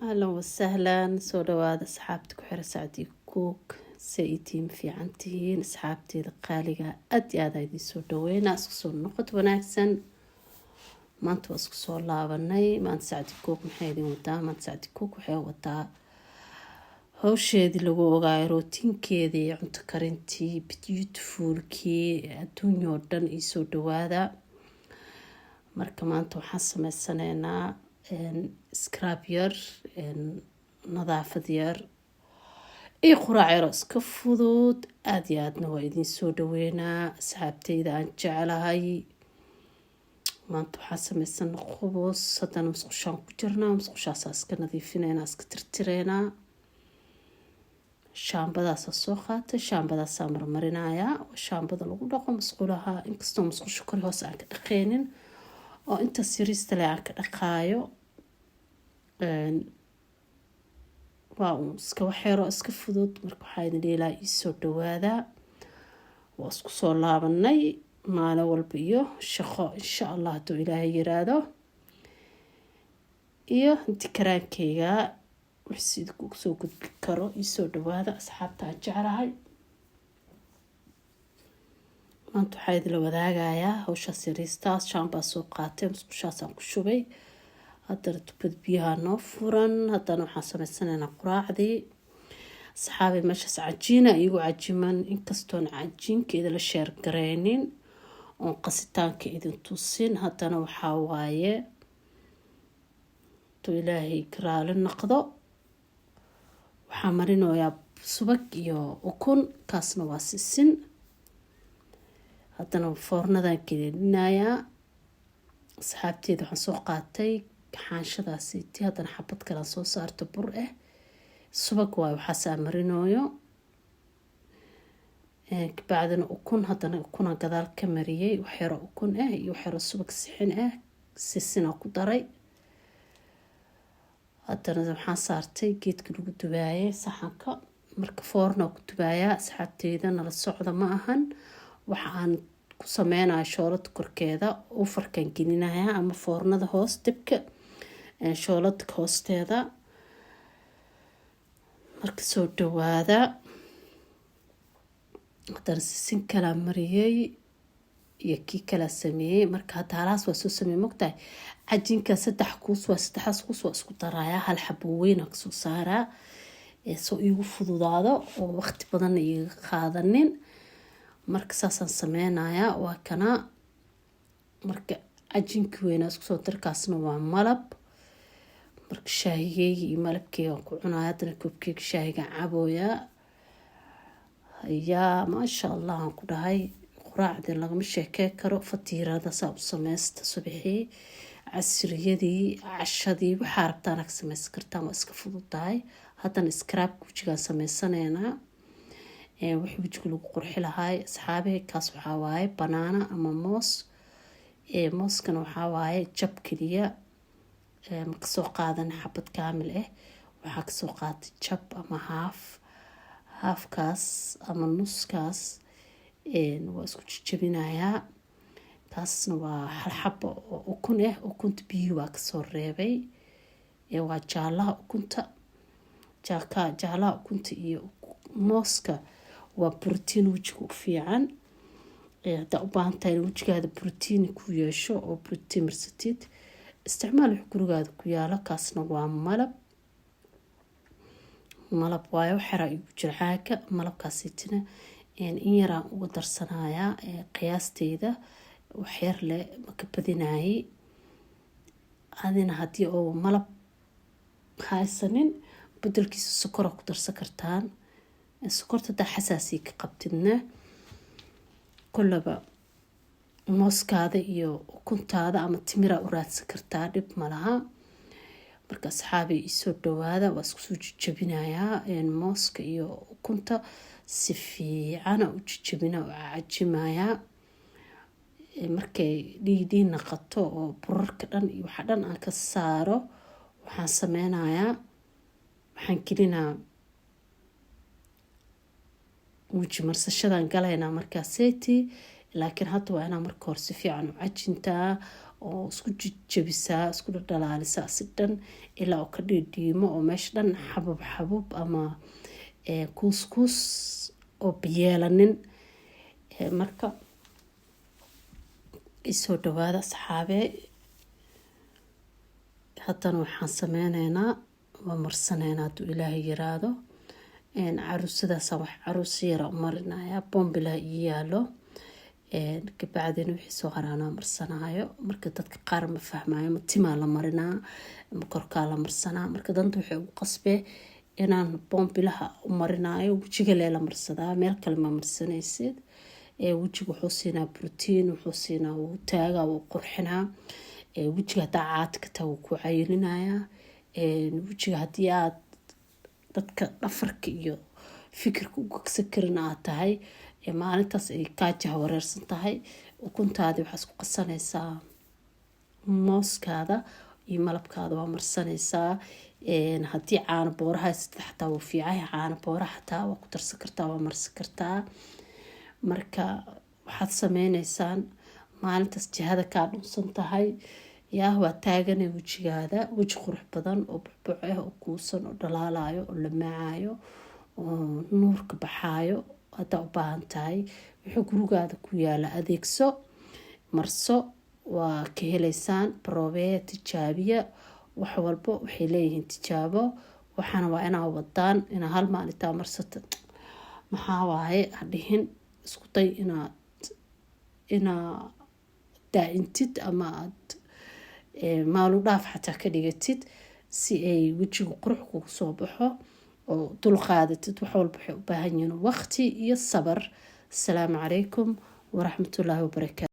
أهلا وسهلا soo dhawaada asxaabta ku xira sacdii cook saytiin fiican tihiin asxaabteeda qaaliga aad iyo aad idin soo dhaweynaa isku soo noqod wanaagsan maanta waa isku soo laabanay maanta sacdii cook maxay idin wadaa maanta sacdii cook waxay wadaa hawsheedii lagu ogaayo rootiinkeedii cunto karintii beautifulkii adduunyoo dhan ii soo dhawaada marka maanta waxaan sameysanaynaa scrap yar nadaafad yar iyo quraac yar oo iska fudud aad iyo aadna waa idin soo dhaweynaa asxaabteyda aan jeclahay maanta waxaan sameysanaa khubus haddana musqushaan ku jirnaa musqushaasaa iska nadiifinaynaa iska tirtireynaa shaambadaasaa soo qaatay shaambadaasaa marmarinayaa shaambada lagu dhaqo musqulaha inkastoo musqusha kori hoos aan ka dhaqeynin oo intaas yariista le aan ka dhaqaayo waa iska waxyaroo iska fudud marka waxaa idin dheelaa ii soo dhawaada waa isku soo laabanay maalin walba iyo shaqo insha allah hadduu ilaahay yiraahdo iyo intikaraankeyga wixii kugu soo gudbi karo ii soo dhawaada asxaabta aan jeclahay maanta waxaa idinla wadaagayaa hawshaas yariistaas shaambaa soo qaatay musqushaasaan ku shubay haddana tubad biyaha noo furan haddana waxaan sameysanaynaa quraacdii asxaabay meeshaas cajiina iigu cajiman inkastoon cajiinkeeda la sheer gareynin oon qasitaanka idin tusin haddana waxaa waaye hadduu ilaahay karaali noqdo waxaa marinayaa subag iyo ukun kaasna waa sisin haddana foornadan gelinayaa asxaabteeda waxaan soo qaatay xaanshadaasiiti haddana xabad kale soo saarto bur ah subag waayo waxaasaa marinooyo kabacdina ukun haddana ukuna gadaal ka mariyey waxyaro ukun ah iyo waxyaro subag sixin ah sisina ku daray haddana waxaan saartay geedka lagu dubaayay saxanka marka foorna ku dubaayaa asxaabteeda nala socda ma ahan waxaan ku sameynaya shoolada korkeeda ufarkan gelinaya ama foornada hoos dibka shoolada hoosteeda marka soo dhawaada haddana sisin kalaa mariyey iyo kii kalaa sameeyey marka hadda halaas waa soo sameeyey mogtahay cajiinka saddexdaas kuus waa isku darayaa hal xabo weyn aan kasoo saaraa soo iigu fududaado oo waqti badanna iiga qaadanin marka saasaan sameynayaa waa kana marka cajiinka weynaa isku soo darkaasna waa malab marka shaahigeyga iyo malabkeyga aan ku cunaya haddana koobkeyga shaahiga cabooyaa hayaa maasha allah aan ku dhahay quraacdii lagama sheekey karo fatiirada saa u sameysta subaxii casriyadii cashadii waxaa rabtaan ag sameysan kartaan waa iska fududahay haddana scrapka wejigaan sameysanaynaa wixii wejiga lagu qurxi lahaay asxaabe kaas waxaa waaye banaana ama moos mooskana waxaa waaye jab keliya ma kasoo qaadan xabad kaamil ah waxaa kasoo qaatay jab ama haafkaas ama nuskaas waa isku jajabinayaa kaasna waa hal xabo oo ukun ah ukunta biyuhu waa kasoo reebay waa jaalaha ukunta jaalaha ukunta iyo mooska waa brotiin wejiga u fiican haddaa u baahan tahay wejigaada brotiin ku yeesho oo brotiin marsatid isticmaal wix gurigaada ku yaalo kaasna waa malab waayo waxyaraa igu jira caaga malabkaasiitina in yaraan uga darsanayaa qiyaasteyda waxyar leh maka badinayay adina haddii oo malab haysanin bedelkiisa sokora ku darsan kartaan sokorta hadaa xasaasiya ka qabtidna kullaba mooskaada iyo ukuntaada ama timiraa u raadsan kartaa dhib malaha marka asxaabay isoo dhawaada waa isku soo jajabinayaa mooska iyo ukunta si fiicana u jajabina u cajimayaa markay dhiidhii naqato oo burarka dhan iyo waxa dhan aan ka saaro waxaan sameynayaa waxaan gelinaa weji marsashadan galaynaa markaaseeti laakiin hadda waa inaa marka hore si fiican u cajintaa oo isku jabisaa, isku dhalaalisaa si dhan ilaa uu ka dhiidhiimo oo meesha dhan xabub ama kuuskuus oo biyeelanin. Marka isoo dhawaada asxaabee. haddana waxaan sameyneynaa waa marsaneynaa hadduu ilaahay yiraahdo. caruusadaasaan wax caruus yara u marinayaa, boombilaha ii yaalo. kabacdina wixii soo haraanaa marsanaayo. marka dadka qaar ma fahmaayo, ma timaa la marinaa ma korkaa la marsanaa. marka danta waxay ugu qasbee inaan boombilaha u marinaayo. wejiga lee la marsadaa, meel kale ma marsanaysid. wejiga wuxuu siinaa brotiin, wuxuu siinaa wuu taagaa, wuu qurxinaa. wejiga hadaa caad ka taa wuu ku cayilinayaa. wejiga haddii aad dadka dhafarka iyo fikirka u gogsan karin aad tahay, maalintaas ay kaa jaha wareersan tahay, ukuntaadii waxaa isku qasanaysaa mooskaada iyo malabkaada waa marsanaysaa. haddii caano booraha haysatid xataa wuu fiicahay, caano booraha xataa waa ku darsan kartaa, waa marsan kartaa. marka waxaad sameyneysaan maalintaas jihada kaa dhunsan tahay, yaa waa taagane wejigaada, weji qurux badan oo bucbuc ah oo kuusan oo dhalaalayo oo lamaacayo oo nuurka baxaayo. haddaa u baahan tahay wuxuu gurigaada ku yaala adeegso, marso, waa ka heleysaan. baroobeya, tijaabiya, wax walbo waxay leeyihiin tijaabo. waxaana waa inaa wadaan inaa hal maalintaa marsata maxaa waaye hadhihin. isku day inaa daa'intid ama aad maalu dhaaf xataa ka dhigatid si ay wejigu qurux kugu soo baxo oo dulqaadatid. wax walba waxay u baahan yihiin waqti iyo sabar. asalaamu calaykum waraxmatullaahi wabarakaatu.